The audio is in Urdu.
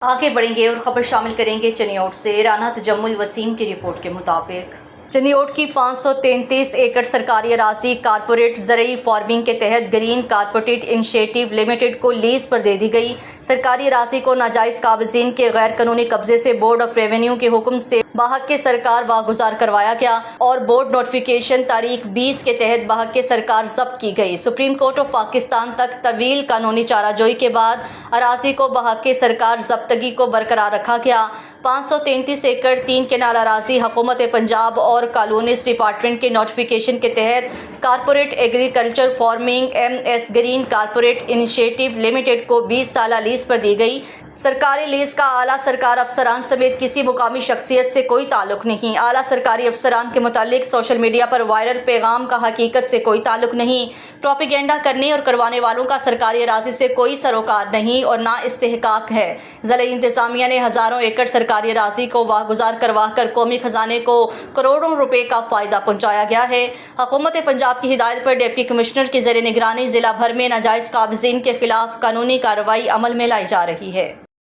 آگے بڑھیں گے اور خبر شامل کریں گے چنیوٹ سے۔ رانا تجمل وسیم کی رپورٹ کے مطابق چنیوٹ کی 533 ایکڑ سرکاری اراضی کارپوریٹ زرعی فارمنگ کے تحت گرین کارپوریٹ انیشیٹو لمیٹڈ کو لیز پر دے دی گئی۔ سرکاری اراضی کو ناجائز قابضین کے غیر قانونی قبضے سے بورڈ آف ریونیو کے حکم سے بحق سرکار واگزار کروایا گیا اور بورڈ نوٹیفیکیشن تاریخ 20 کے تحت بحق سرکار ضبط کی گئی۔ سپریم کورٹ آف پاکستان تک طویل قانونی چارہ جوئی کے بعد اراضی کو بحق سرکار ضبطگی کو برقرار رکھا گیا۔ 533 ایکڑ 3 کنال اراضی حکومت پنجاب اور کالونیز ڈپارٹمنٹ کے نوٹیفیکیشن کے تحت corporate agriculture farming MS green corporate initiative limited کو 20 سالہ لیز پر دی گئی۔ سرکاری لیز کا اعلیٰ سرکار افسران سمیت کسی مقامی شخصیت سے کوئی تعلق نہیں۔ اعلیٰ سرکاری افسران کے متعلق سوشل میڈیا پر وائرل پیغام کا حقیقت سے کوئی تعلق نہیں۔ پروپیگنڈا کرنے اور کروانے والوں کا سرکاری اراضی سے کوئی سروکار نہیں اور نہ استحقاق ہے۔ ضلعی انتظامیہ نے ہزاروں ایکڑ سرکاری اراضی کو واگزار کروا کر قومی خزانے کو کروڑوں روپے کا فائدہ پہنچایا گیا ہے۔ حکومت پنجاب کی ہدایت پر ڈپٹی کمشنر کی زیر نگرانی ضلع بھر میں ناجائز قابضین کے خلاف قانونی کارروائی عمل میں لائی جا رہی ہے۔